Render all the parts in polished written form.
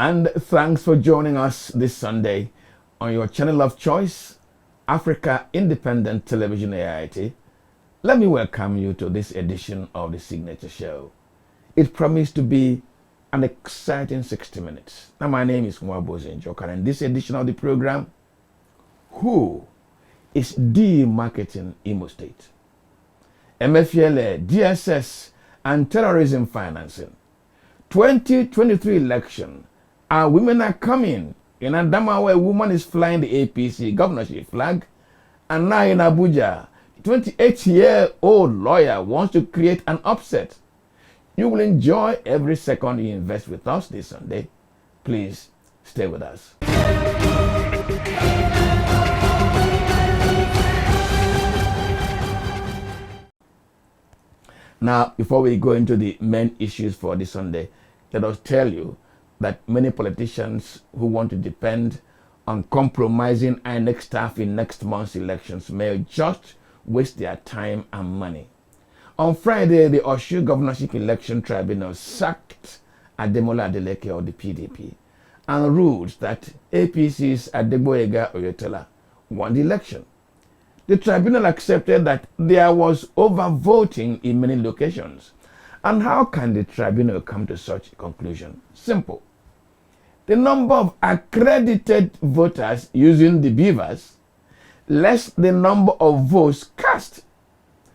and thanks for joining us this Sunday on your channel of choice, Africa Independent Television AIT. Let me welcome you to this edition of the Signature Show. It promised to be an exciting 60 minutes. Now, my name is Mwaboze Njoka, and this edition of the program, who is demarketing Imo State? Emefiele, Dss and Terrorism financing. 2023 election. Our women are coming. In Adamawa, where a woman is flying the APC governorship flag. And now in Abuja, 28-year-old lawyer wants to create an upset. You will enjoy every second you invest with us this Sunday. Please stay with us. Now, before we go into the main issues for this Sunday, let us tell you that many politicians who want to depend on compromising INEC staff in next month's elections may just waste their time and money. On Friday, the Oshu Governorship Election Tribunal sacked Ademola Adeleke of the PDP and ruled that APC's Adegboyega Oyetola won the election. The tribunal accepted that there was overvoting in many locations. And how can the tribunal come to such a conclusion? Simple. The number of accredited voters using the beavers less the number of votes cast.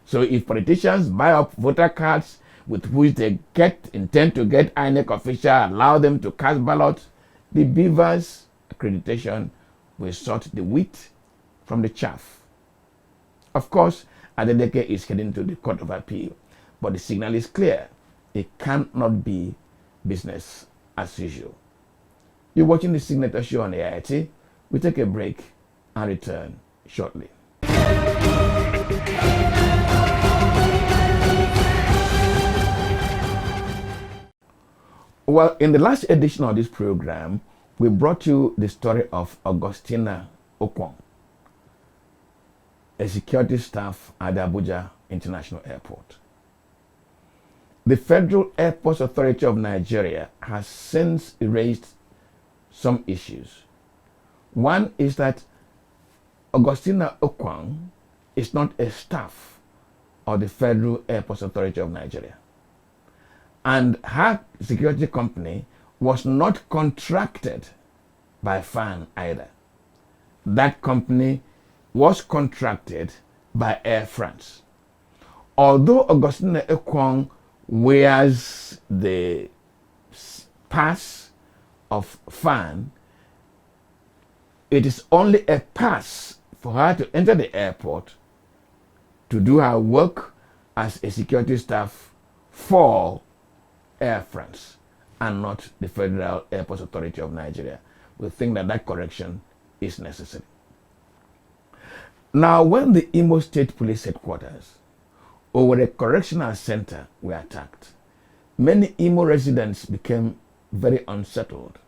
So if politicians buy up voter cards with which they intend to get INEC official, allow them to cast ballots, the beavers' accreditation will sort the wheat from the chaff. Of course, Adeleke is heading to the Court of Appeal, but the signal is clear. It cannot be business as usual. You're watching the Signature Show on AIT. We take a break and return shortly. Well, in the last edition of this program, we brought you the story of Augustina Okwong, a security staff at the Abuja International Airport. The Federal Airports Authority of Nigeria has since raised some issues. One is that Augustina Okwong is not a staff of the Federal Airports Authority of Nigeria. And her security company was not contracted by FAN either. That company was contracted by Air France. Although Augustina Okwong wears the pass of FAN, it is only a pass for her to enter the airport to do her work as a security staff for Air France and not the Federal Airports Authority of Nigeria. We think that that correction is necessary. Now, when the Imo State Police Headquarters over a correctional center were attacked, many Imo residents became very unsettled.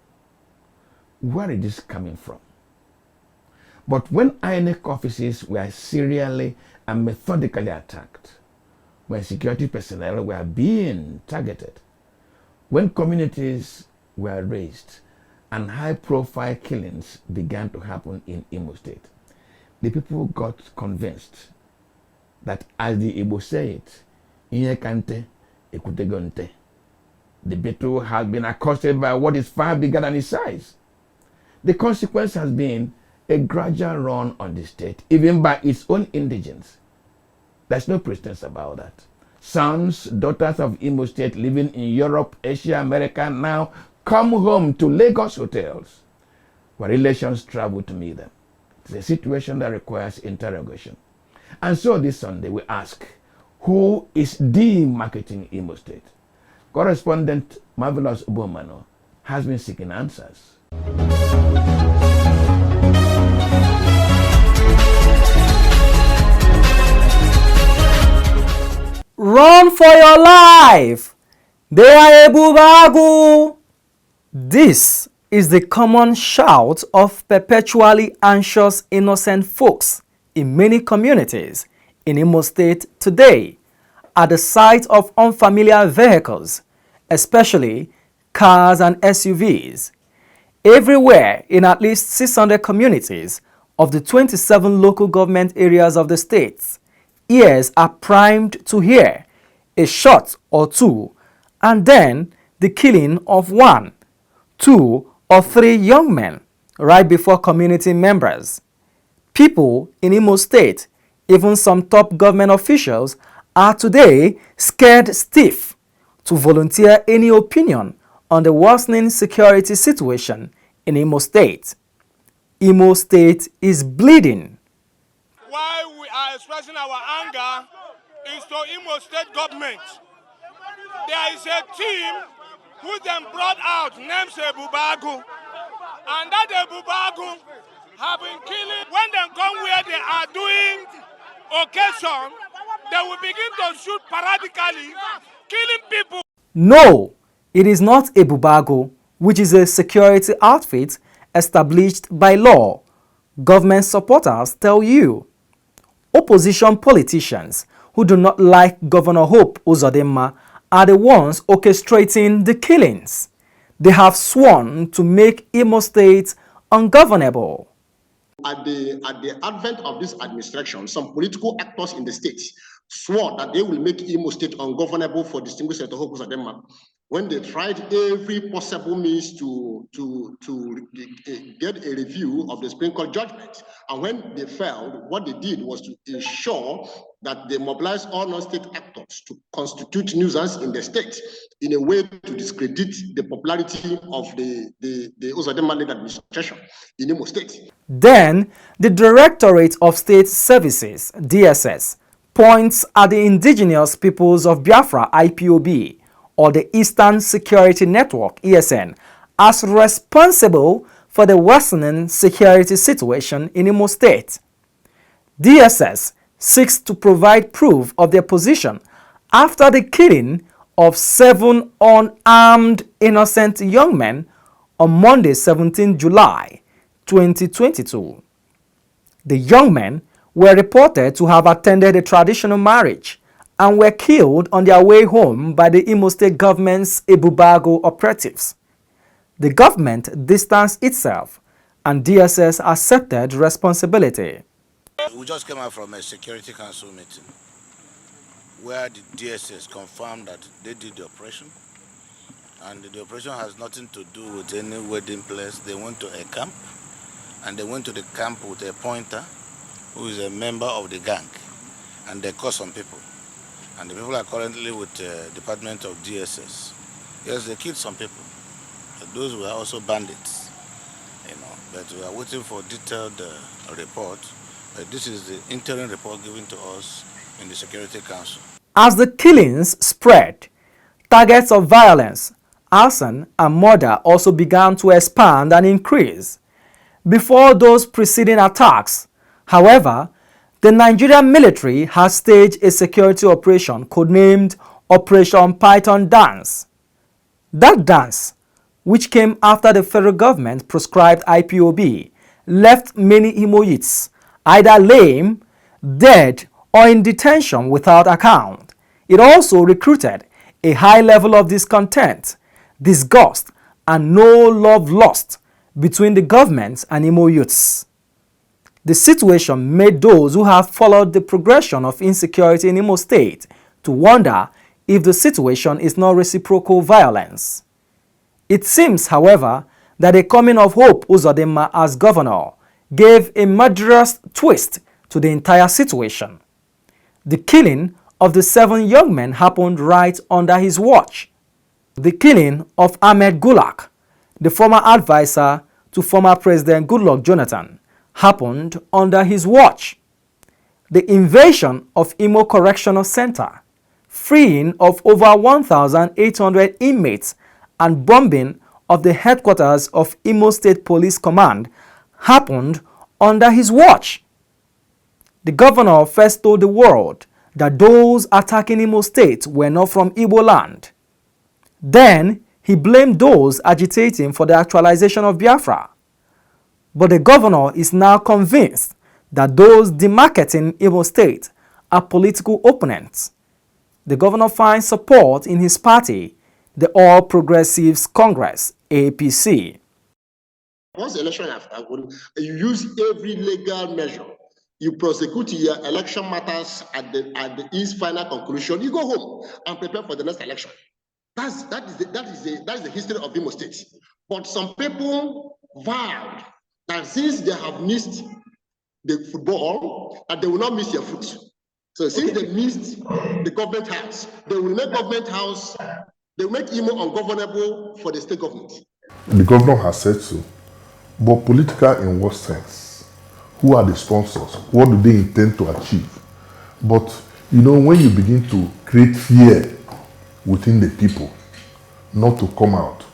Where is this coming from? But when INEC offices were serially and methodically attacked, when security personnel were being targeted, when communities were razed, and high-profile killings began to happen in Imo State, the people got convinced that, as the Igbo say it, "Ihe kante, ekutegonte." The battle has been accosted by what is far bigger than its size. The consequence has been a gradual run on the state, even by its own indigents. There's no pretense about that. Sons, daughters of Imo State living in Europe, Asia, America now come home to Lagos hotels where relations travel to meet them. It's a situation that requires interrogation. And so this Sunday we ask, who is demarketing Imo State? Correspondent Marvelous Ubomano has been seeking answers. Run for your life! They are a bubagu! This is the common shout of perpetually anxious innocent folks in many communities in Imo State today at the sight of unfamiliar vehicles, especially cars and SUVs, Everywhere in at least 600 communities of the 27 local government areas of the state, ears are primed to hear a shot or two, and then the killing of 1, 2, or 3 young men right before community members. People in Imo State, even some top government officials, are today scared stiff to volunteer any opinion on the worsening security situation in Imo State. Imo State is bleeding. Why we are expressing our anger is to Imo State government. There is a team who then brought out named Ebubagu, and that Ebubagu have been killing. When they come where they are doing occasion, they will begin to shoot paradically, killing people. No, it is not Ebubago, which is a security outfit established by law. Government supporters tell you. Opposition politicians who do not like Governor Hope Uzodinma are the ones orchestrating the killings. They have sworn to make Imo State ungovernable. At the advent of this administration, some political actors in the state swore that they will make Imo State ungovernable for distinguished Senator Hope Uzodinma when they tried every possible means to get a review of the Supreme Court judgment. And when they failed, what they did was to ensure that they mobilized all non-state actors to constitute nuisance in the state in a way to discredit the popularity of the Uzodinma-led administration in Imo State. Then, the Directorate of State Services, DSS, points at the indigenous peoples of Biafra, IPOB, or the Eastern Security Network, ESN, as responsible for the worsening security situation in Imo State. DSS seeks to provide proof of their position after the killing of 7 unarmed innocent young men on Monday, 17 July 2022. The young men were reported to have attended a traditional marriage and were killed on their way home by the Imo State government's Ebubago operatives. The government distanced itself and DSS accepted responsibility. We just came out from a Security Council meeting where the DSS confirmed that they did the operation, and the operation has nothing to do with any wedding place. They went to a camp, and they went to the camp with a pointer who is a member of the gang, and they caught some people. And the people are currently with the Department of DSS. Yes, they killed some people. But those were also bandits, but we are waiting for detailed report. This is the interim report given to us in the Security Council. As the killings spread, targets of violence, arson, and murder also began to expand and increase. Before those preceding attacks, however, the Nigerian military has staged a security operation codenamed Operation Python Dance. That dance, which came after the federal government proscribed IPOB, left many Imo youths either lame, dead, or in detention without account. It also recruited a high level of discontent, disgust, and no love lost between the government and Imo youths. The situation made those who have followed the progression of insecurity in Imo State to wonder if the situation is not reciprocal violence. It seems, however, that the coming of Hope Uzodinma as governor gave a murderous twist to the entire situation. The killing of the 7 young men happened right under his watch. The killing of Ahmed Gulak, the former advisor to former President Goodluck Jonathan, happened under his watch. The invasion of Imo Correctional Center, freeing of over 1,800 inmates, and bombing of the headquarters of Imo State Police Command happened under his watch. The governor first told the world that those attacking Imo State were not from Igbo land. Then he blamed those agitating for the actualization of Biafra. But the governor is now convinced that those demarketing Imo State are political opponents. The governor finds support in his party, the All Progressives Congress, APC. Once the election has happened, you use every legal measure. You prosecute your election matters at its final conclusion. You go home and prepare for the next election. That is the history of Imo State. But some people vowed that since they have missed the football, that they will not miss their foot. So since they missed the government house, they will make government house. They will make Imo ungovernable for the state government. The governor has said so. But political in what sense? Who are the sponsors? What do they intend to achieve? But, you know, when you begin to create fear within the people, not to come out,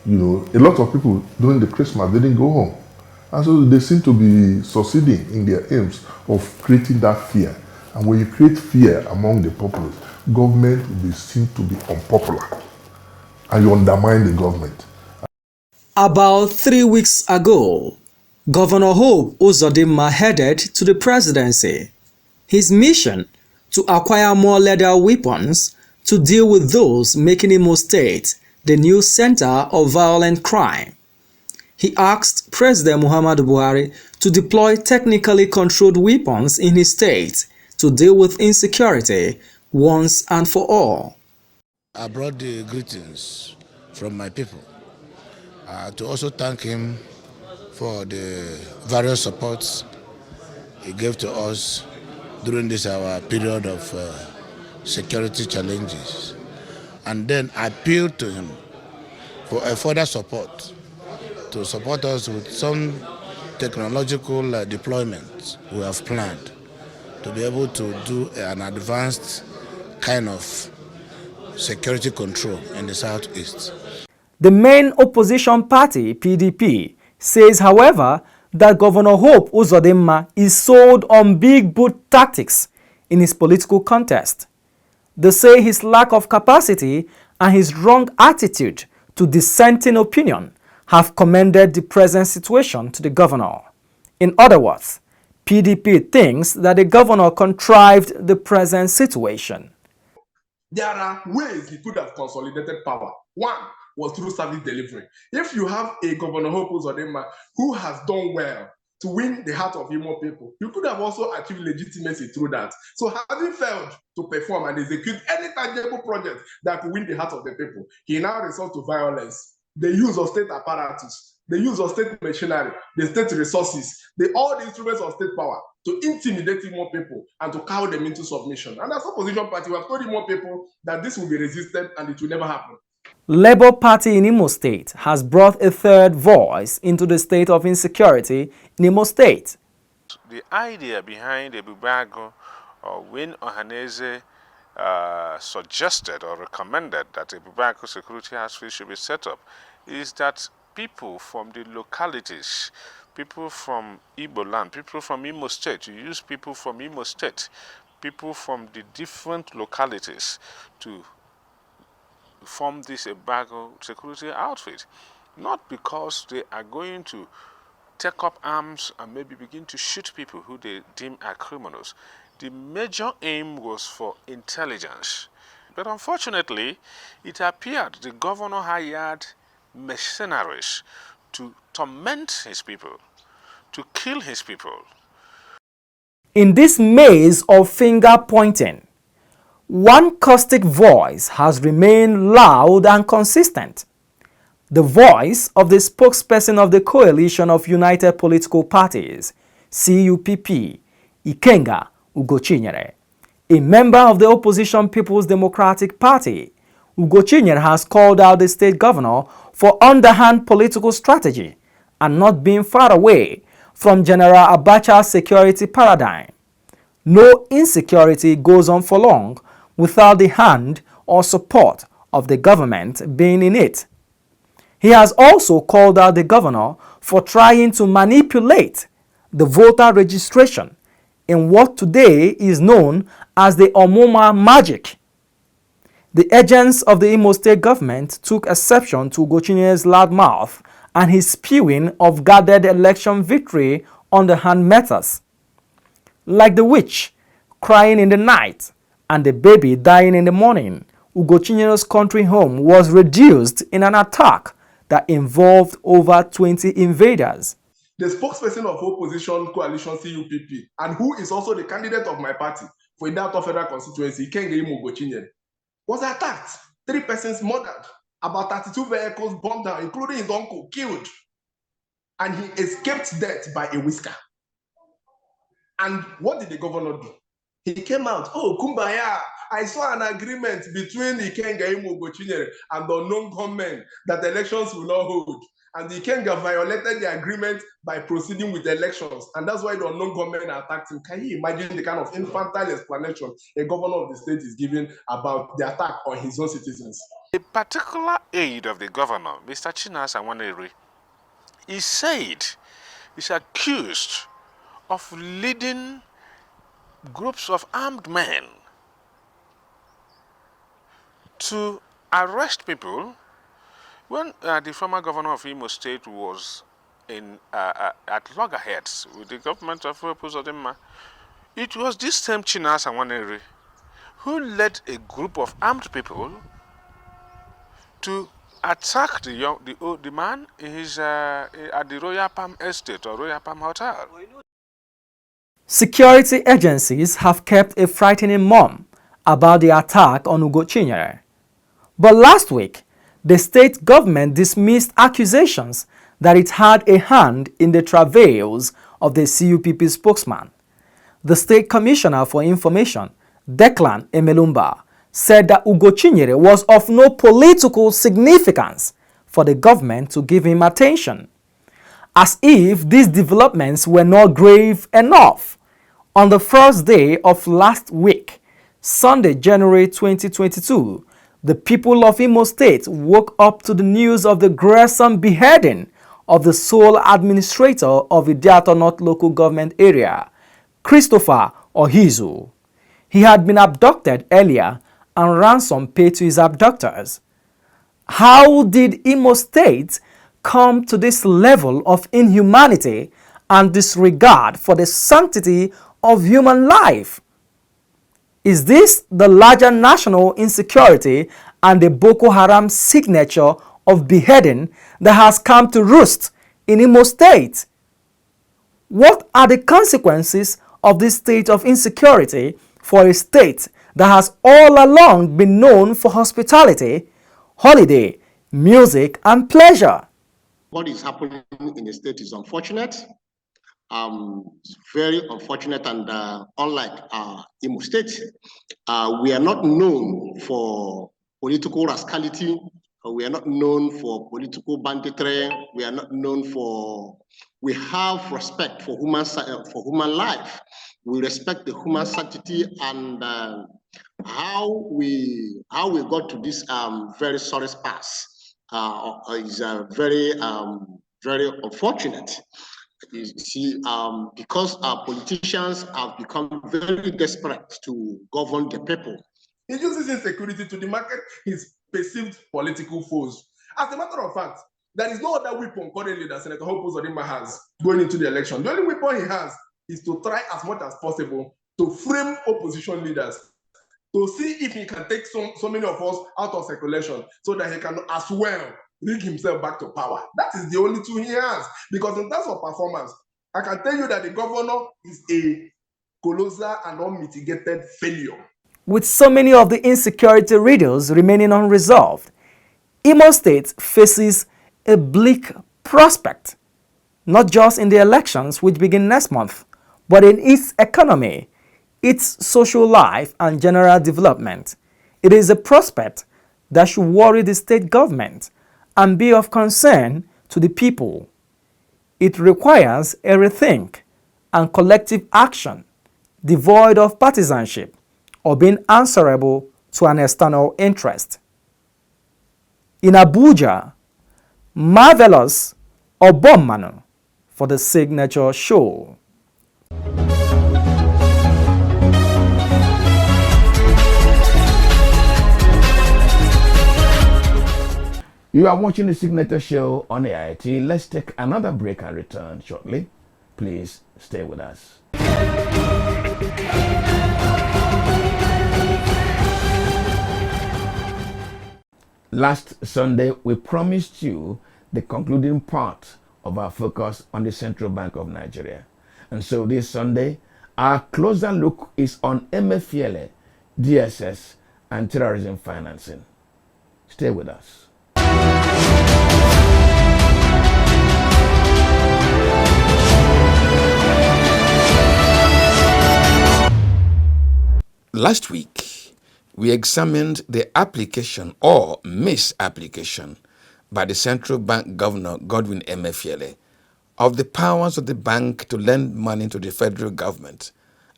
you know, a lot of people during the Christmas, they didn't go home. And so they seem to be succeeding in their aims of creating that fear. And when you create fear among the populace, government will seem to be unpopular. And you undermine the government. About 3 weeks ago, Governor Hope Uzodinma headed to the presidency. His mission to acquire more lethal weapons to deal with those making Imo State the new center of violent crime. He asked President Muhammadu Buhari to deploy technically controlled weapons in his state to deal with insecurity once and for all. I brought the greetings from my people to also thank him for the various supports he gave to us during this our period of security challenges, and then appeal to him for a further support to support us with some technological deployment we have planned to be able to do an advanced kind of security control in the southeast. The main opposition party, PDP, says, however, that Governor Hope Uzodinma is sold on big boot tactics in his political contest. They say his lack of capacity and his wrong attitude to dissenting opinion have commended the present situation to the governor. In other words, PDP thinks that the governor contrived the present situation. There are ways he could have consolidated power. One was through service delivery. If you have a Governor Hope Uzodinma who has done well to win the heart of Imo people, you could have also achieved legitimacy through that. So having failed to perform and execute any tangible project that could win the heart of the people, he now resorts to violence, the use of state apparatus, the use of state machinery, the state resources, all the instruments of state power to intimidate Imo people and to cow them into submission. And as opposition party, we have told Imo people that this will be resisted and it will never happen. Labour Party in Imo State has brought a third voice into the state of insecurity in Imo State. The idea behind Ebubago, when Ohaneze suggested or recommended that Ebubago Security House should be set up, is that people from the localities, people from Igbo land, people from Imo State, you use people from Imo State, people from the different localities to form this Ebubago security outfit, not because they are going to take up arms and maybe begin to shoot people who they deem are criminals. The major aim was for intelligence. But unfortunately, it appeared the governor hired mercenaries to torment his people, to kill his people. In this maze of finger pointing, one caustic voice has remained loud and consistent. The voice of the spokesperson of the Coalition of United Political Parties, CUPP, Ikenga Ugochinyere. A member of the opposition People's Democratic Party, Ugochinyere has called out the state governor for underhand political strategy and not being far away from General Abacha's security paradigm. No insecurity goes on for long without the hand or support of the government being in it. He has also called out the governor for trying to manipulate the voter registration in what today is known as the Omuma magic. The agents of the Imo State government took exception to Ugochinyele's loud mouth and his spewing of guarded election victory underhand methods. Like the witch crying in the night and the baby dying in the morning, Ugochinyele's country home was reduced in an attack that involved over 20 invaders. The spokesperson of opposition coalition CUPP, and who is also the candidate of my party for Idato Federal Constituency, Ikenga Imo, was attacked. 3 persons murdered, about 32 vehicles bombed down, including his uncle, killed. And he escaped death by a whisker. And what did the governor do? He came out, oh, Kumbaya, I saw an agreement between Ikenga Imo and the unknown gunmen that elections will not hold. And the Ikenga violated the agreement by proceeding with elections. And that's why the unknown gunmen attacked him. Can you imagine the kind of infantile explanation a governor of the state is giving about the attack on his own citizens? A particular aide of the governor, Mr. Chinas Awaneri, he said he's accused of leading groups of armed men to arrest people. When the former governor of Imo State was at loggerheads with the government of Uzodinma, it was this same Chinas Awaneri who led a group of armed people to attack the man in his, at the Royal Palm Estate or Royal Palm Hotel. Security agencies have kept a frightening mum about the attack on Ugochinyere. But last week, the state government dismissed accusations that it had a hand in the travails of the CUPP spokesman. The State Commissioner for Information, Declan Emelumba, said that Ugochinyere was of no political significance for the government to give him attention. As if these developments were not grave enough, on the first day of last week, Sunday, January 2022, the people of Imo State woke up to the news of the gruesome beheading of the sole administrator of Idiato North local government area, Christopher Ohizu. He had been abducted earlier and ransom paid to his abductors. How did Imo State come to this level of inhumanity and disregard for the sanctity of human life? Is this the larger national insecurity and the Boko Haram signature of beheading that has come to roost in Imo State? What are the consequences of this state of insecurity for a state that has all along been known for hospitality, holiday, music, and pleasure? What is happening in the state is unfortunate. It's very unfortunate, and unlike Imo State, we are not known for political rascality. We are not known for political banditry. We are not known for. We have respect for human life. We respect the human sanctity, and how we got to this very sorry pass is very unfortunate. You see, because our politicians have become very desperate to govern the people. He uses insecurity to demarcate his perceived political foes. As a matter of fact, there is no other weapon currently that Senator Hope Uzodinma has going into the election. The only weapon he has is to try as much as possible to frame opposition leaders, to see if he can take so many of us out of circulation so that he can as well rig himself back to power. That is the only tool he has. Because in terms of performance, I can tell you that the governor is a colossal and unmitigated failure. With so many of the insecurity riddles remaining unresolved, Imo State faces a bleak prospect, not just in the elections which begin next month, but in its economy, its social life, and general development. It is a prospect that should worry the state government and be of concern to the people. It requires a rethink and collective action devoid of partisanship or being answerable to an external interest. In Abuja, Marvelous Obomanu for the Signature Show. You are watching the Signature Show on AIT. Let's take another break and return shortly. Please stay with us. Last Sunday, we promised you the concluding part of our focus on the Central Bank of Nigeria. And so this Sunday, our closer look is on Emefiele, DSS, and terrorism financing. Stay with us. Last week, we examined the application or misapplication by the Central Bank Governor Godwin Emefiele of the powers of the bank to lend money to the federal government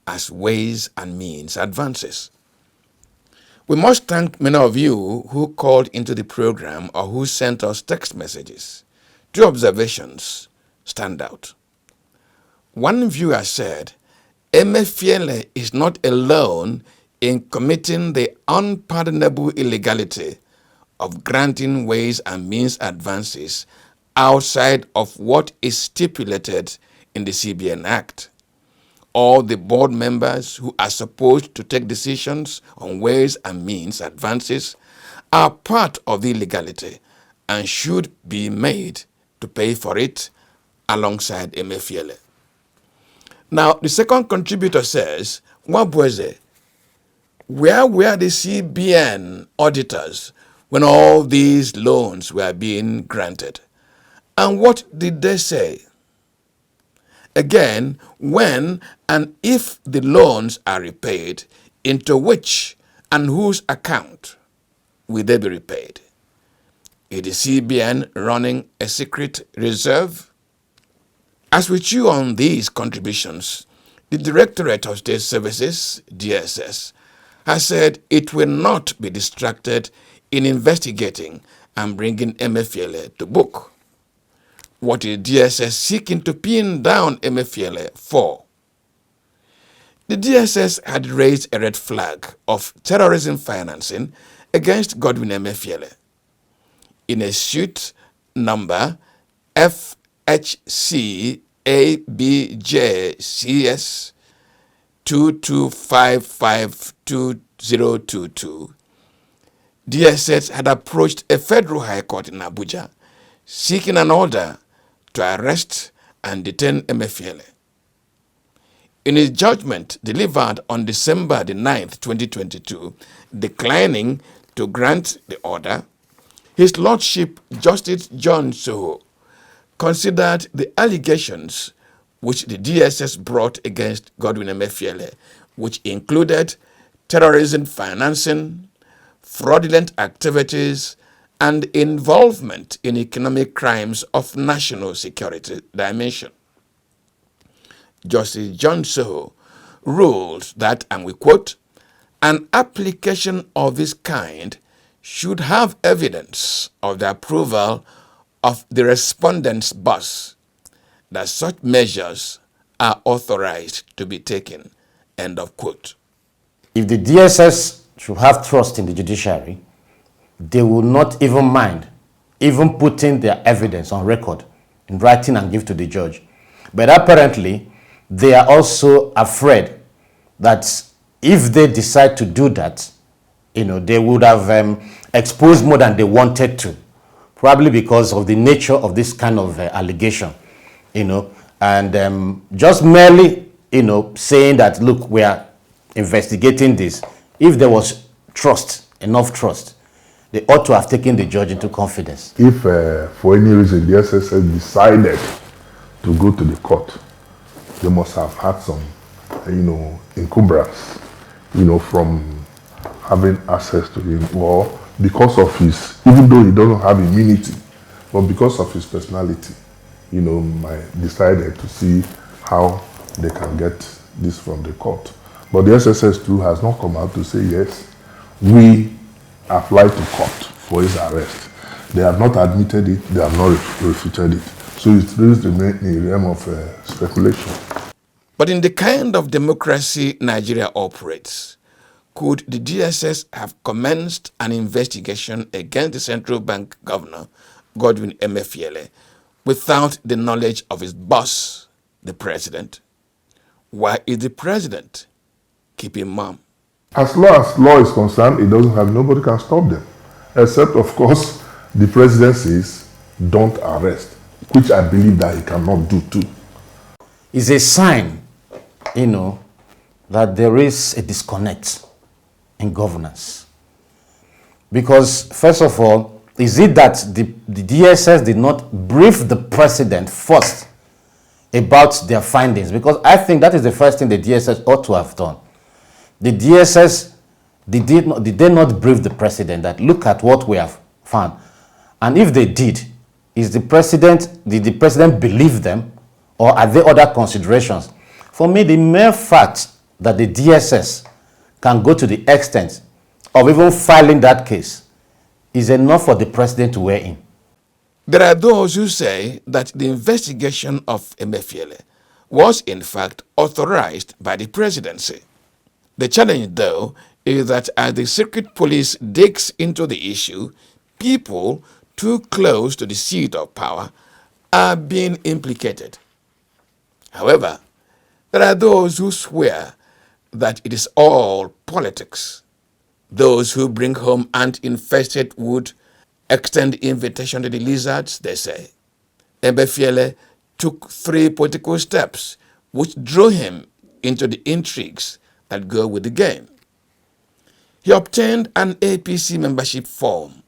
as Ways and Means advances. We must thank many of you who called into the program or who sent us text messages. Two observations stand out. One viewer said, Emefiele is not alone in committing the unpardonable illegality of granting Ways and Means advances outside of what is stipulated in the CBN Act. All the board members who are supposed to take decisions on Ways and Means advances are part of the illegality and should be made to pay for it alongside Emefiele. Now, the second contributor says, Wabweze, where were the CBN auditors when all these loans were being granted? And what did they say? Again, when and if the loans are repaid, into which and whose account will they be repaid? Is the CBN running a secret reserve? As we chew on these contributions, the Directorate of State Services, DSS, has said it will not be distracted in investigating and bringing Emefiele to book. What is DSS seeking to pin down Emefiele for? The DSS had raised a red flag of terrorism financing against Godwin Emefiele. In a suit number FHCABJCS 22552022, DSS had approached a federal high court in Abuja seeking an order to arrest and detain Emefiele. In his judgment delivered on December the 9th, 2022, declining to grant the order, His Lordship Justice John Soho considered the allegations which the DSS brought against Godwin Emefiele, which included terrorism financing, fraudulent activities, and involvement in economic crimes of national security dimension. Justice John Soho ruled that, and we quote, an application of this kind should have evidence of the approval of the respondent's boss, that such measures are authorized to be taken, end of quote. If the DSS should have trust in the judiciary, they will not even mind even putting their evidence on record in writing and give to the judge. But apparently, they are also afraid that if they decide to do that, they would have exposed more than they wanted to, probably because of the nature of this kind of allegation, and just merely, saying that, look, we are investigating this. If there was enough trust, they ought to have taken the judge into confidence. If for any reason the SSS decided to go to the court, they must have had some, encumbrance, from having access to him, or because of his, even though he doesn't have immunity, but because of his personality, decided to see how they can get this from the court. But the SSS too has not come out to say, yes, we applied to court for his arrest. They have not admitted it, they have not refuted it. So it really remains in the realm of speculation. But in the kind of democracy Nigeria operates, could the DSS have commenced an investigation against the central bank governor, Godwin Emefiele, without the knowledge of his boss, the president? Why is the president keeping mum? As long as law is concerned, it doesn't have, nobody can stop them. Except, of course, the presidencies, don't arrest, which I believe that he cannot do too. It's a sign, that there is a disconnect in governance. Because, first of all, is it that the DSS did not brief the president first about their findings? Because I think that is the first thing the DSS ought to have done. The DSS, did they not brief the president that look at what we have found? And if they did, did the president believe them, or are there other considerations? For me, the mere fact that the DSS can go to the extent of even filing that case is enough for the president to weigh in. There are those who say that the investigation of Emefiele was in fact authorized by the presidency. The challenge, though, is that as the secret police digs into the issue, people too close to the seat of power are being implicated. However, there are those who swear that it is all politics. Those who bring home ant-infested wood extend invitation to the lizards, they say. Emefiele took 3 political steps which drew him into the intrigues that go with the game. He obtained an APC membership form,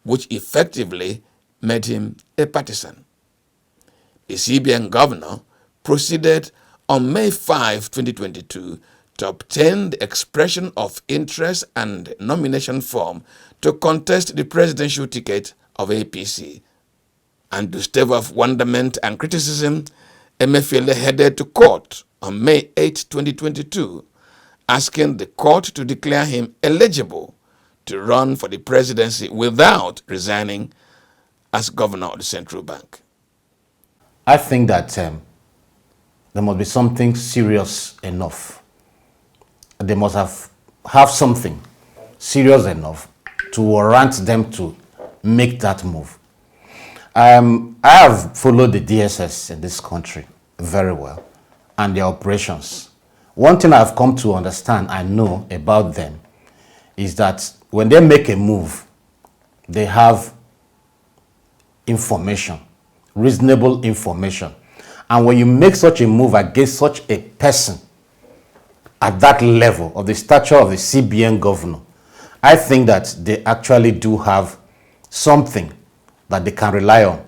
which effectively made him a partisan. The CBN governor proceeded on May 5, 2022 to obtain the expression of interest and nomination form to contest the presidential ticket of APC. And to stave off wonderment and criticism, Emefiele headed to court on May 8, 2022, asking the court to declare him eligible to run for the presidency without resigning as governor of the central bank. I think that there must be something serious enough. They must have something serious enough to warrant them to make that move. I have followed the DSS in this country very well and their operations. One thing I've come to understand, I know about them, is that when they make a move, they have information, reasonable information. And when you make such a move against such a person at that level of the stature of the CBN governor, I think that they actually do have something that they can rely on.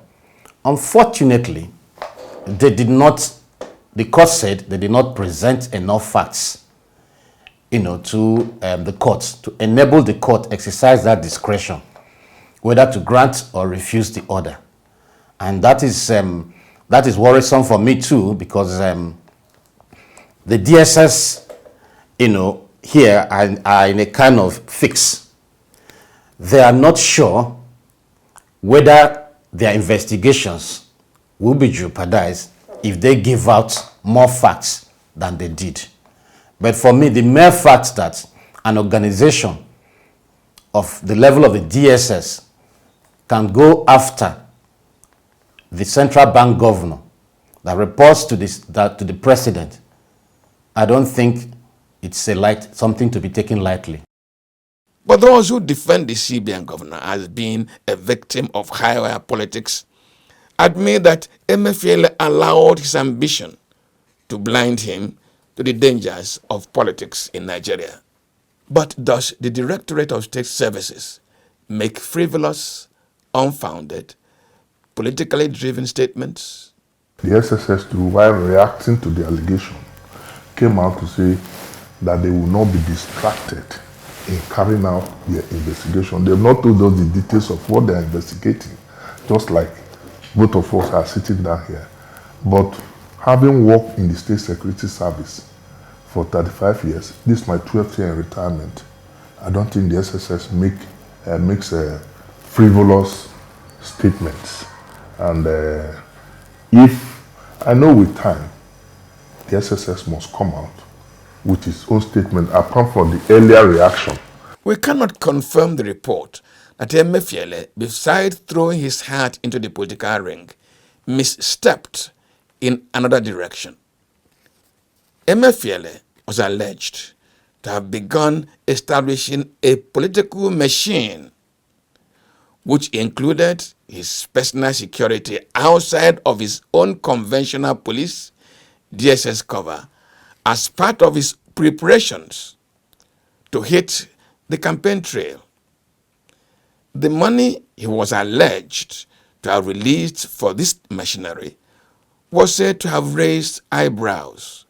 Unfortunately, the court said they did not present enough facts, to the court to enable the court exercise that discretion, whether to grant or refuse the order. And that is worrisome for me too, because the DSS, here are in a kind of fix. They are not sure whether their investigations will be jeopardized if they give out more facts than they did. But for me, the mere fact that an organization of the level of the DSS can go after the central bank governor that reports to the president, I don't think it's something to be taken lightly. But those who defend the CBN governor as being a victim of high-wire politics admit that Emefiele allowed his ambition to blind him to the dangers of politics in Nigeria. But does the Directorate of State Services make frivolous, unfounded, politically driven statements? The SSS, too, while reacting to the allegation, came out to say that they will not be distracted in carrying out their investigation. They have not told us the details of what they are investigating, just like both of us are sitting down here. But having worked in the State Security Service for 35 years, this is my 12th year in retirement. I don't think the SSS makes frivolous statements. And if I know with time, the SSS must come out with its own statement apart from the earlier reaction. We cannot confirm the report that Emefiele, besides throwing his hat into the political ring, misstepped in another direction. Emefiele was alleged to have begun establishing a political machine which included his personal security outside of his own conventional police DSS cover as part of his preparations to hit the campaign trail. The money he was alleged to have released for this machinery was said to have raised eyebrows,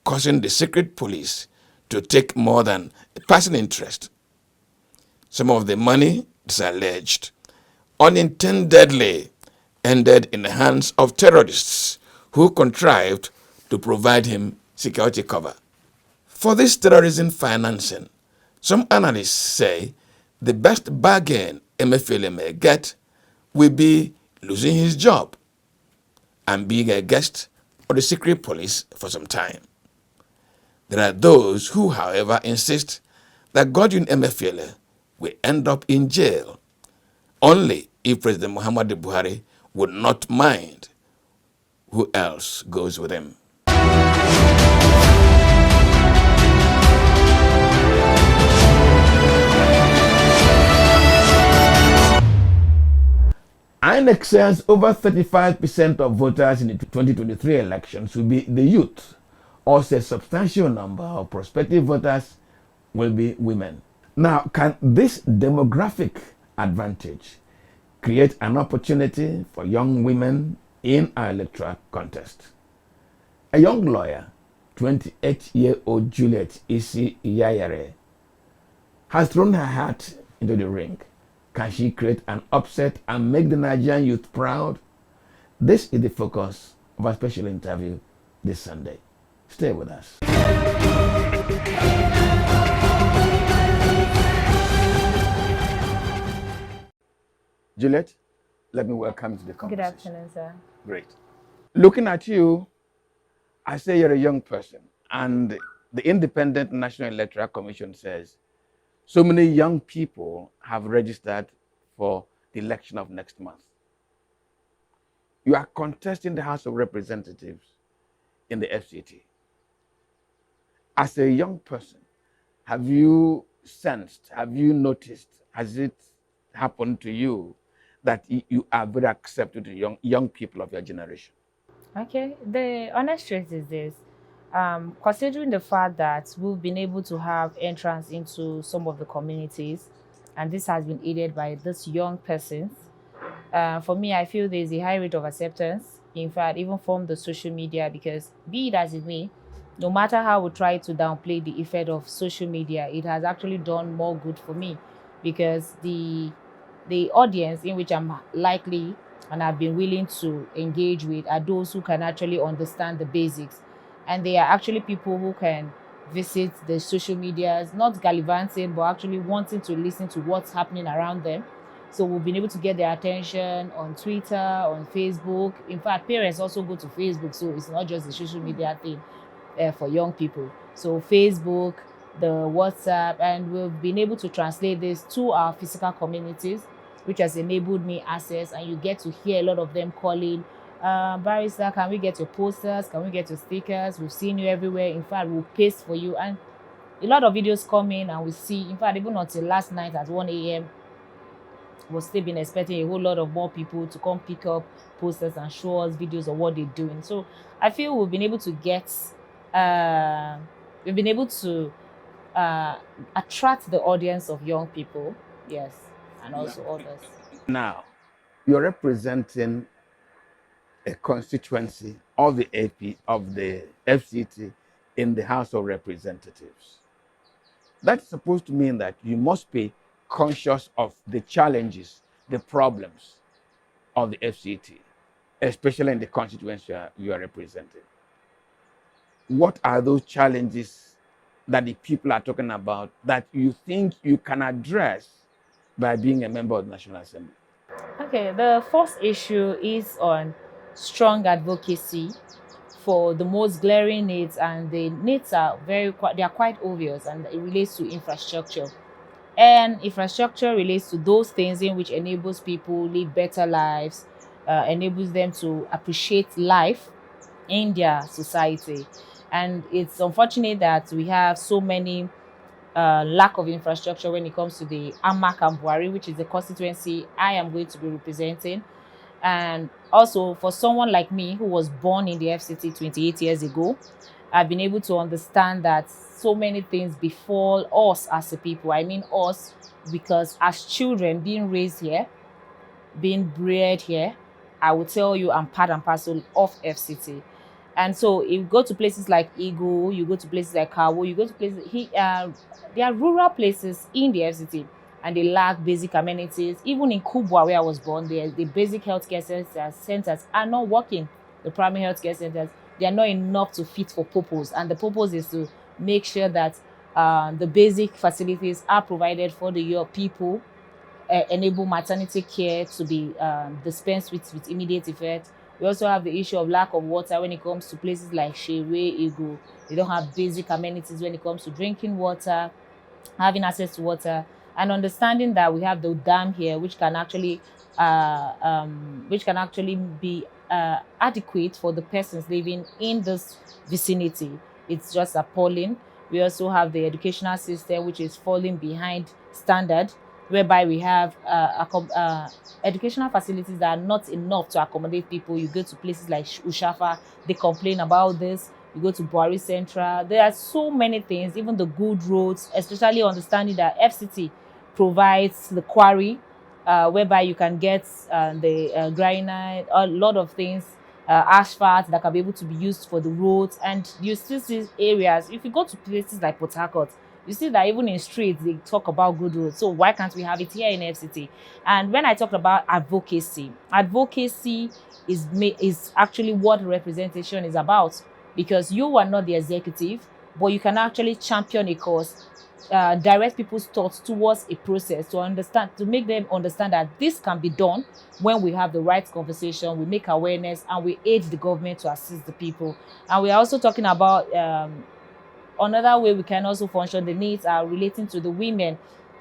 causing the secret police to take more than a passing interest. Some of the money, it is alleged, unintendedly ended in the hands of terrorists who contrived to provide him security cover. For this terrorism financing, some analysts say the best bargain Emefiele may get will be losing his job and being a guest of the secret police for some time. There are those who, however, insist that Godwin Emefiele will end up in jail only if President Muhammadu Buhari would not mind who else goes with him. INEC says over 35% of voters in the 2023 elections will be the youth, or a substantial number of prospective voters will be women. Now, can this demographic advantage create an opportunity for young women in our electoral contest? A young lawyer, 28-year-old Juliet Isi Iyayare, has thrown her hat into the ring. Can she create an upset and make the Nigerian youth proud? This is the focus of our special interview this Sunday. Stay with us. Juliet, let me welcome you to the conversation. Good afternoon, sir. Great. Looking at you, I say you're a young person, and the Independent National Electoral Commission says so many young people have registered for the election of next month. You are contesting the House of Representatives in the FCT. As a young person, have you sensed, have you noticed, has it happened to you that you are very accepted to young people of your generation? Okay, the honest truth is this. Considering the fact that we've been able to have entrance into some of the communities, and this has been aided by these young persons, for me, I feel there's a high rate of acceptance. In fact, even from the social media, because be it as it may, no matter how we try to downplay the effect of social media, it has actually done more good for me, because the audience in which I'm likely and I've been willing to engage with are those who can actually understand the basics. And they are actually people who can visit the social medias, not gallivanting, but actually wanting to listen to what's happening around them. So we've been able to get their attention on Twitter, on Facebook. In fact, parents also go to Facebook, so it's not just the social media thing for young people. So Facebook, the WhatsApp, and we've been able to translate this to our physical communities, which has enabled me access, and you get to hear a lot of them calling, barrister, can we get your posters? Can we get your stickers? We've seen you everywhere. In fact, we'll paste for you. And a lot of videos come in and we see, in fact, even until last night at 1 a.m., we've still been expecting a whole lot of more people to come pick up posters and show us videos of what they're doing. So I feel we've been able to attract the audience of young people, yes, and also others. Now, you're representing a constituency of the FCT in the House of Representatives. That's supposed to mean that you must be conscious of the challenges, the problems of the FCT, especially in the constituency you are representing. What are those challenges that the people are talking about that you think you can address by being a member of the National Assembly? Okay, the first issue is on strong advocacy for the most glaring needs, and the needs are they are quite obvious, and it relates to infrastructure. And infrastructure relates to those things in which enables people live better lives, enables them to appreciate life in their society. And it's unfortunate that we have so many lack of infrastructure when it comes to the Amak and Buhari, which is the constituency I am going to be representing. And also for someone like me who was born in the FCT 28 years ago, I've been able to understand that so many things befall us as a people. I mean us, because as children being raised here, being bred here, I will tell you I'm part and parcel of FCT. And so if you go to places like Eagle, you go to places like Kawo, you go to places, there are rural places in the FCT and they lack basic amenities. Even in Kubwa, where I was born, the basic healthcare centers are not working. The primary healthcare centers, they are not enough to fit for purpose. And the purpose is to make sure that the basic facilities are provided for your people, enable maternity care to be dispensed with immediate effect. We also have the issue of lack of water when it comes to places like Shewe, Ego. They don't have basic amenities when it comes to drinking water, having access to water, and understanding that we have the dam here, which can actually be adequate for the persons living in this vicinity. It's just appalling. We also have the educational system, which is falling behind standard, whereby we have educational facilities that are not enough to accommodate people. You go to places like Ushafa, they complain about this. You go to Buhari Central. There are so many things, even the good roads, especially understanding that FCT provides the quarry, whereby you can get the granite, a lot of things, asphalt that can be able to be used for the roads. And you still see areas, if you go to places like Port Harcourt, you see that even in streets, they talk about good roads. So why can't we have it here in FCT? And when I talked about advocacy is actually what representation is about, because you are not the executive, but you can actually champion a cause, direct people's thoughts towards a process to make them understand that this can be done when we have the right conversation, we make awareness, and we aid the government to assist the people. And we are also talking about another way we can also function. The needs are relating to the women.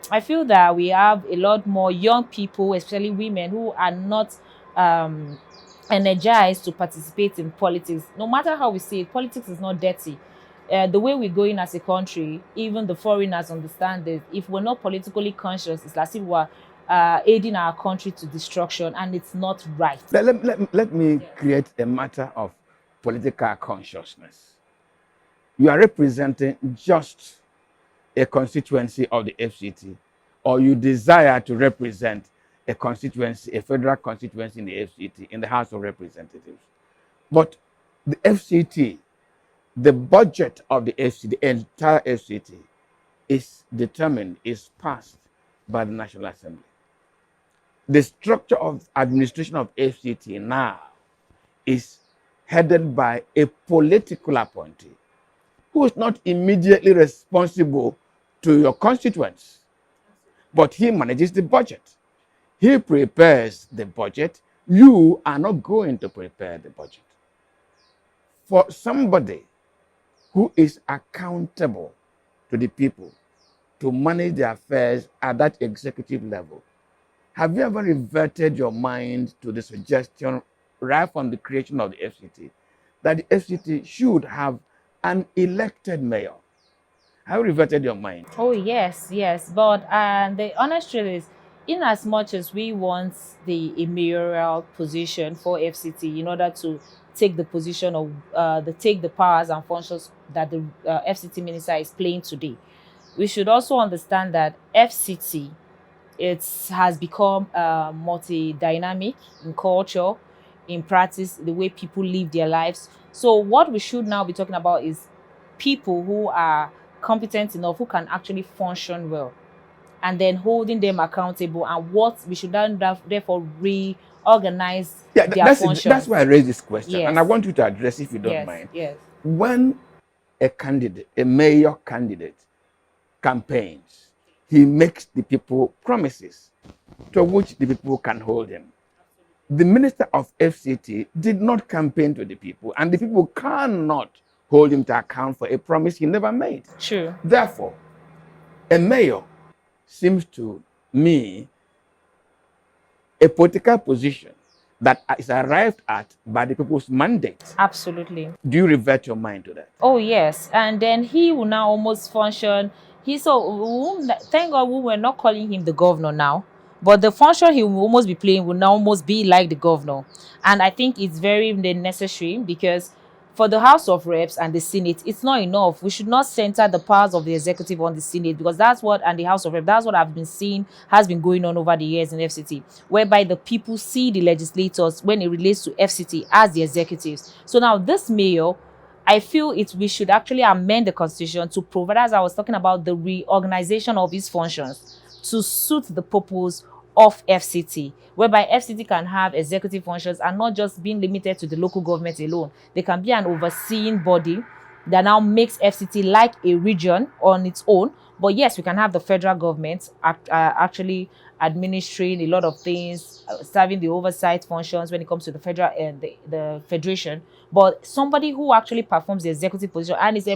I feel that we have a lot more young people, especially women, who are not energized to participate in politics. No matter how we see it, politics is not dirty. The way we're going as a country, even the foreigners understand this. If we're not politically conscious, it's as if we're aiding our country to destruction, and it's not right. Let me create a matter of political consciousness. You are representing just a constituency of the FCT, or you desire to represent a constituency, a federal constituency in the FCT, in the House of Representatives. But the FCT, the budget of the FCT, the entire FCT, is determined, is passed by the National Assembly. The structure of administration of FCT now is headed by a political appointee who is not immediately responsible to your constituents, but he manages the budget. He prepares the budget. You are not going to prepare the budget. For somebody who is accountable to the people to manage their affairs at that executive level, have you ever reverted your mind to the suggestion right from the creation of the FCT that the FCT should have an elected mayor? Have you reverted your mind? Oh, yes. But the honest truth is, in as much as we want the mayoral position for FCT in order to take the position of take the powers and functions that the FCT minister is playing today, we should also understand that FCT has become multi-dynamic in culture, in practice, the way people live their lives. So what we should now be talking about is people who are competent enough, who can actually function well, and then holding them accountable, and what we should then therefore reorganize their functions. That's why I raised this question, Yes. and I want you to address, if you don't Yes, mind. yes. When a candidate, a mayor candidate, campaigns, he makes the people promises to which the people can hold him. The minister of FCT did not campaign to the people, and the people cannot hold him to account for a promise he never made. True. Therefore, a mayor seems to me a political position that is arrived at by the people's mandate. Absolutely. Do you revert your mind to that? Oh, yes. And then he will now almost function Thank God we were not calling him the governor now, but the function he will almost be playing will now almost be like the governor. And I think it's very necessary, because for the House of Reps and the Senate, it's not enough. We should not center the powers of the executive on the Senate, because that's what, and the House of Reps, that's what I've been seeing has been going on over the years in FCT, whereby the people see the legislators when it relates to FCT as the executives. So now this mayor, I feel we should actually amend the constitution to provide, as I was talking about, the reorganization of its functions to suit the purpose of FCT, whereby FCT can have executive functions and not just being limited to the local government alone. They can be an overseeing body that now makes FCT like a region on its own. But yes, we can have the federal government actually administering a lot of things, serving the oversight functions when it comes to the federal and the federation. But somebody who actually performs the executive position and is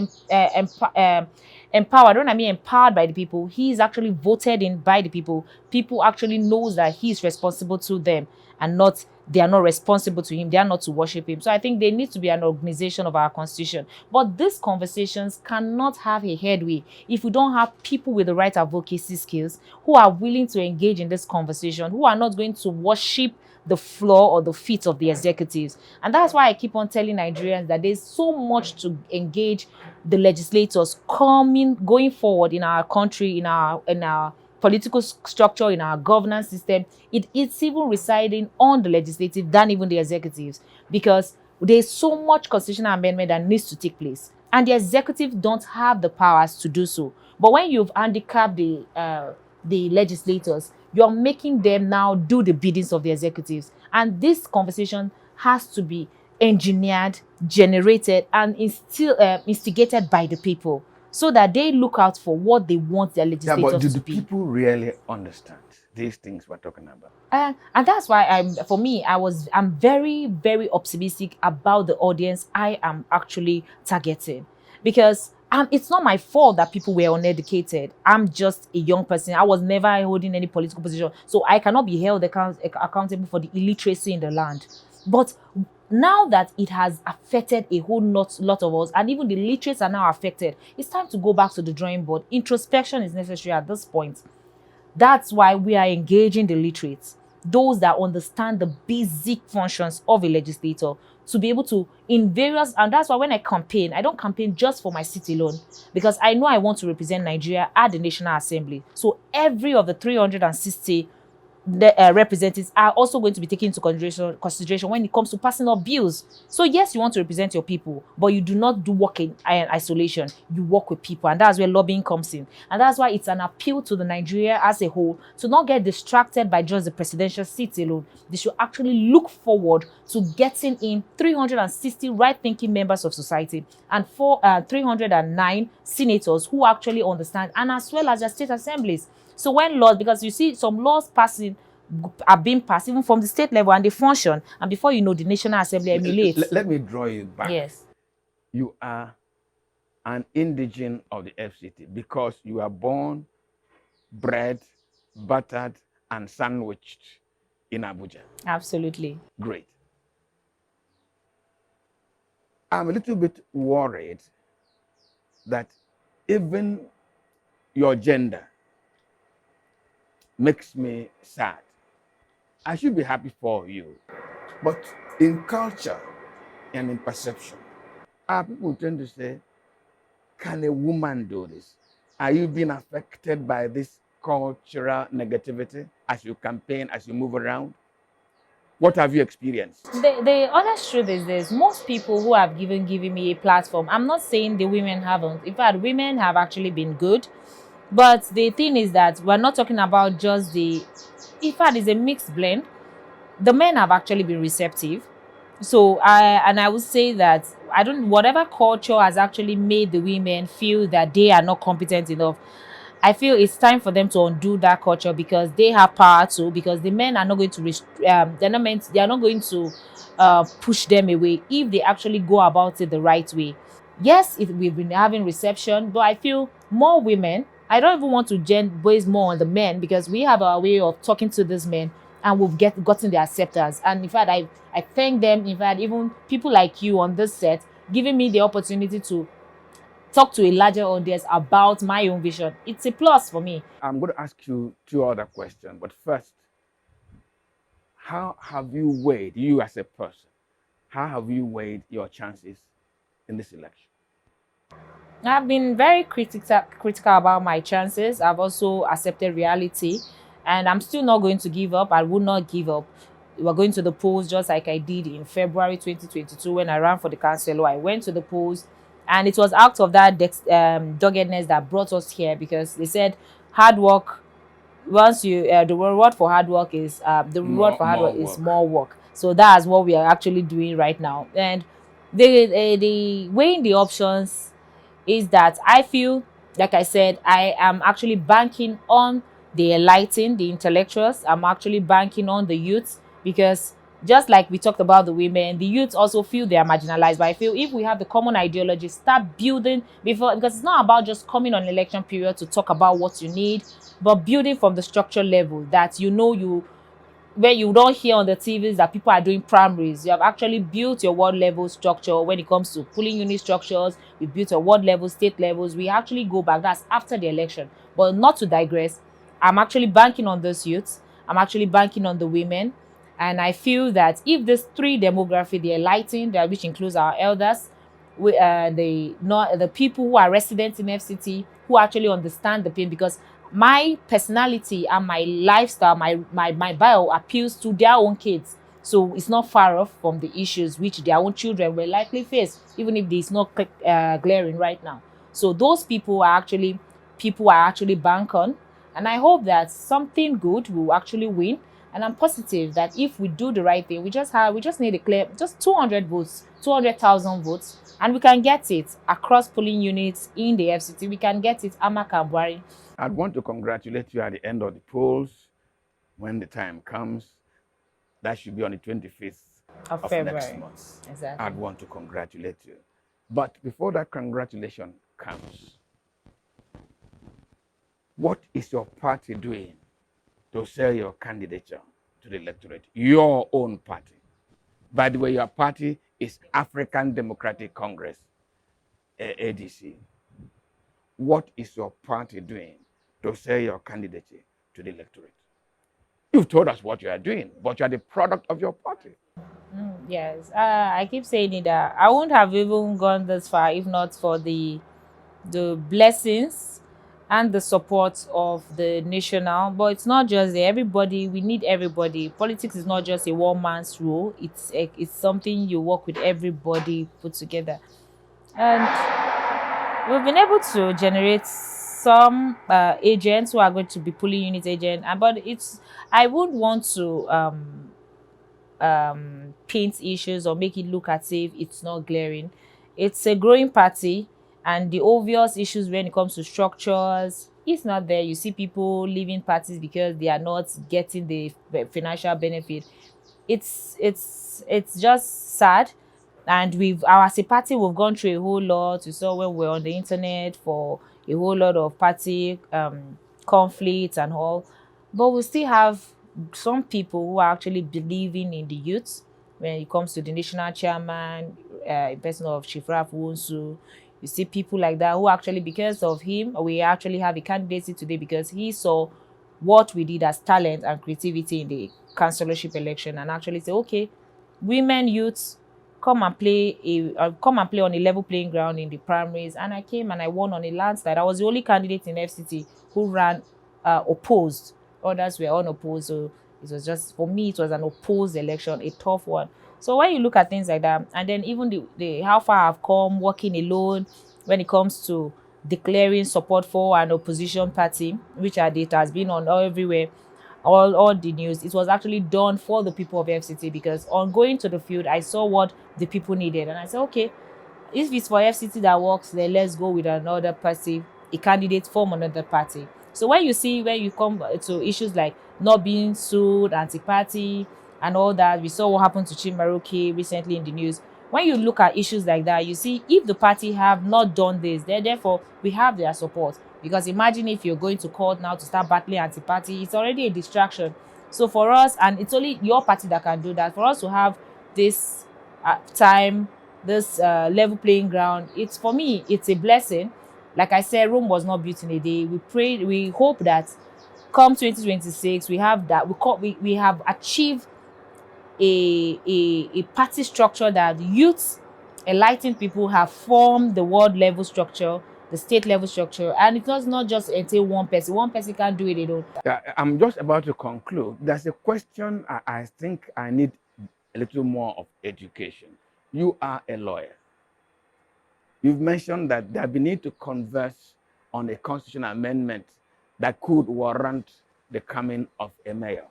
empowered. When I mean empowered by the people, he is actually voted in by the people. People actually knows that he is responsible to them, and not they are not responsible to him. They are not to worship him. So I think there needs to be an organization of our constitution. But these conversations cannot have a headway if we don't have people with the right advocacy skills who are willing to engage in this conversation, who are not going to worship the floor or the feet of the executives. And that's why I keep on telling Nigerians that there's so much to engage the legislators going forward in our country, in our political structure, in our governance system. It's even residing on the legislative than even the executives, because there's so much constitutional amendment that needs to take place, and the executive don't have the powers to do so. But when you've handicapped the legislators, you're making them now do the biddings of the executives. And this conversation has to be engineered, generated, and instigated by the people, so that they look out for what they want their Yeah, but legislators do to the be. people really understand these things we're talking about? And that's why I'm very, very optimistic about the audience I am actually targeting, because it's not my fault that people were uneducated. I'm just a young person. I was never holding any political position, so I cannot be held accountable for the illiteracy in the land. But now that it has affected a whole lot of us, and even the literates are now affected, it's time to go back to the drawing board. Introspection is necessary at this point. That's why we are engaging the literates, those that understand the basic functions of a legislator, to be able to, and that's why when I campaign, I don't campaign just for my seat alone, because I know I want to represent Nigeria at the National Assembly. So every of the 360 representatives are also going to be taken into consideration when it comes to passing up bills. So yes, you want to represent your people, but you do not do work in isolation. You work with people, and that's where lobbying comes in. And that's why it's an appeal to the Nigeria as a whole to not get distracted by just the presidential seats alone. They should actually look forward to getting in 360 right-thinking members of society, and 309 senators who actually understand, and as well as their state assemblies. So when laws, because you see some laws are being passed even from the state level, and they function, and before you know, the National Assembly emulates. Let me draw you back. Yes. You are an indigene of the FCT because you are born, bred, buttered, and sandwiched in Abuja. Absolutely. Great. I'm a little bit worried that even your gender makes me sad. I should be happy for you. But in culture and in perception, people tend to say, can a woman do this? Are you being affected by this cultural negativity as you campaign, as you move around? What have you experienced? The honest truth is this: most people who have given me a platform, I'm not saying the women haven't. In fact, women have actually been good. But the thing is that we're not talking about just in fact, it's a mixed blend. The men have actually been receptive. So I would say that whatever culture has actually made the women feel that they are not competent enough, I feel it's time for them to undo that culture, because they have power too. Because the men are not going to they are not going to push them away if they actually go about it the right way. Yes, we've been having reception, but I feel more women. I don't even want to base more on the men, because we have our way of talking to these men, and we've gotten the acceptance. And in fact, I thank them. In fact, even people like you on this set, giving me the opportunity to talk to a larger audience about my own vision. It's a plus for me. I'm going to ask you two other questions, but first, how have you weighed, you as a person, how have you weighed your chances in this election? I've been very critical about my chances. I've also accepted reality, and I'm still not going to give up. I will not give up. We're going to the polls just like I did in February 2022 when I ran for the council. I went to the polls, and it was out of that doggedness that brought us here, because they said hard work, once you the reward for hard work is more work. So that's what we are actually doing right now. And the weighing the options is that I feel, like I said, I am actually banking on the enlightened, the intellectuals. I'm actually banking on the youth, because just like we talked about the women, the youth also feel they are marginalized. But I feel if we have the common ideology, start building before, because it's not about just coming on election period to talk about what you need, but building from the structure level, that where you don't hear on the TVs that people are doing primaries. You have actually built your ward level structure when it comes to polling unit structures. We built a ward level, state levels. We actually go back. That's after the election. But not to digress, I'm actually banking on those youths. I'm actually banking on the women. And I feel that if these three demography, the enlightened, which includes our elders, the people who are residents in FCT, who actually understand the pain, because my personality and my lifestyle, my bio appeals to their own kids. So it's not far off from the issues which their own children will likely face, even if it's not glaring right now. So those people are actually bank on, and I hope that something good will actually win. And I'm positive that if we do the right thing, we just need a clear, just 200 votes, 200,000 votes, and we can get it across polling units in the FCT. We can get it. Amaka Buhari. I'd want to congratulate you at the end of the polls when the time comes. That should be on the 25th Of of February. next month. Exactly. I'd want to congratulate you. But before that congratulation comes, what is your party doing to sell your candidature to the electorate? Your own party. By the way, your party is African Democratic Congress, ADC. What is your party doing to sell your candidature to the electorate? You've told us what you are doing, but you are the product of your party. Yes, I keep saying it that I wouldn't have even gone this far if not for the blessings and the support of the national. But it's not just there. Everybody, we need everybody. Politics is not just a one man's role. It's something you work with everybody put together, and we've been able to generate some agents who are going to be polling unit agent. But I would want to paint issues or make it look as if it's not glaring. It's a growing party, and the obvious issues when it comes to structures, it's not there. You see people leaving parties because they are not getting the financial benefit. It's just sad. And as a party, we've gone through a whole lot. You saw when we were on the internet for a whole lot of party conflicts and all, but we still have some people who are actually believing in the youth. When it comes to the national chairman, in person of Chief Raf Wonsu, you see people like that who actually, because of him, we actually have a candidacy today because he saw what we did as talent and creativity in the councillorship election, and actually say, okay, women, youths, come and play on a level playing ground in the primaries. And I came and I won on a landslide. I was the only candidate in FCT who ran opposed. Others were unopposed. So it was just, for me, it was an opposed election, a tough one. So when you look at things like that, and then even the how far I've come working alone when it comes to declaring support for an opposition party, which it has been on everywhere, all the news, it was actually done for the people of FCT, because on going to the field, I saw what the people needed. And I said, okay, if it's for FCT that works, then let's go with another party, a candidate from another party. So when you come to issues like not being sued, anti-party, and all that, we saw what happened to Chimaroke recently in the news. When you look at issues like that, you see if the party have not done this, then therefore we have their support. Because imagine if you're going to court now to start battling anti-party, it's already a distraction. So for us, and it's only your party that can do that, for us to have this time this level playing ground, it's, for me, it's a blessing. Like I said, Rome was not built in a day. We pray, we hope that come 2026, we have that, we have achieved a party structure that youth, enlightened people have formed the world level structure, the state level structure, and it does not just entail one person. One person can't do it alone. I'm just about to conclude. There's a question I think I need a little more of education. You are a lawyer. You've mentioned that there be need to converse on a constitutional amendment that could warrant the coming of a mayor.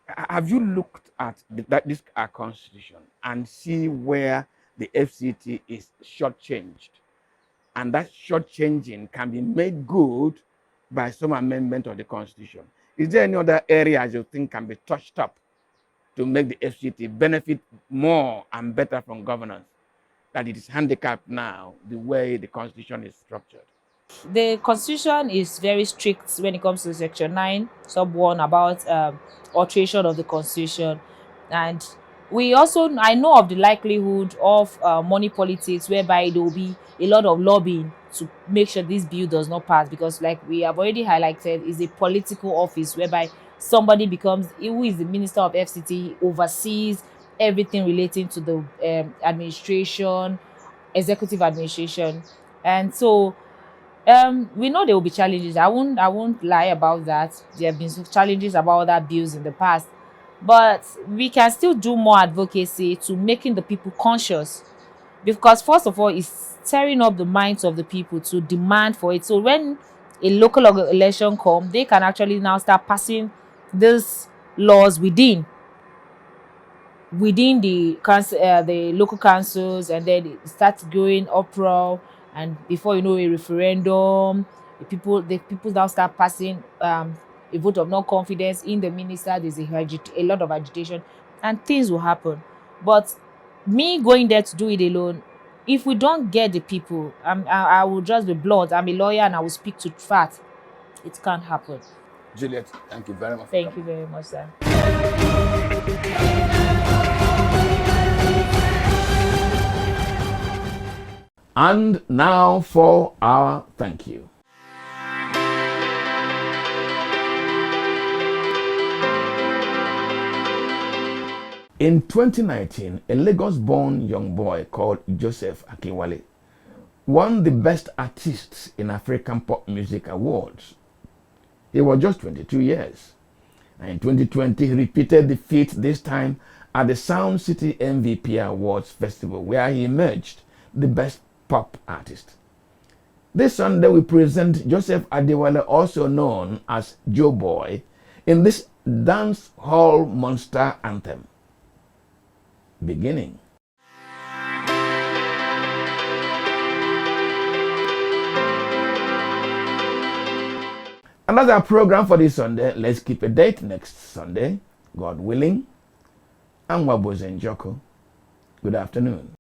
Have you looked at this our constitution and see where the FCT is shortchanged? And that shortchanging can be made good by some amendment of the constitution. Is there any other areas you think can be touched up to make the FCT benefit more and better from governance, that it is handicapped now the way the constitution is structured? The constitution is very strict when it comes to section 9 sub 1 about alteration of the constitution, and we also, I know of the likelihood of money politics, whereby there will be a lot of lobbying to make sure this bill does not pass, because like we have already highlighted, is a political office whereby somebody becomes, who is the minister of FCT, oversees everything relating to the administration, executive administration. And so we know there will be challenges. I won't lie about that. There have been some challenges about other bills in the past, but we can still do more advocacy to making the people conscious, because first of all, it's stirring up the minds of the people to demand for it. So when a local election come, they can actually now start passing these laws within the council, the local councils, and then it starts going uproar, and before you know, a referendum, the people now start passing a vote of no confidence in the minister. There's a lot of agitation, and things will happen. But me going there to do it alone, if we don't get the people, I will just be blunt. I'm a lawyer and I will speak to fact. It can't happen. Juliet, thank you very much. Thank you very much, sir. And now for our thank you. In 2019, a Lagos-born young boy called Joseph Akinwale won the Best Artists in African Pop Music Awards. He was just 22 years. And in 2020, he repeated the feat, this time at the Sound City MVP Awards Festival, where he emerged the Best Pop Artist. This Sunday, we present Joseph Adewale, also known as Joe Boy, in this dance hall monster anthem. Beginning. And that's our program for this Sunday. Let's keep a date next Sunday, God willing. I'm Waboze Njoko. Good afternoon.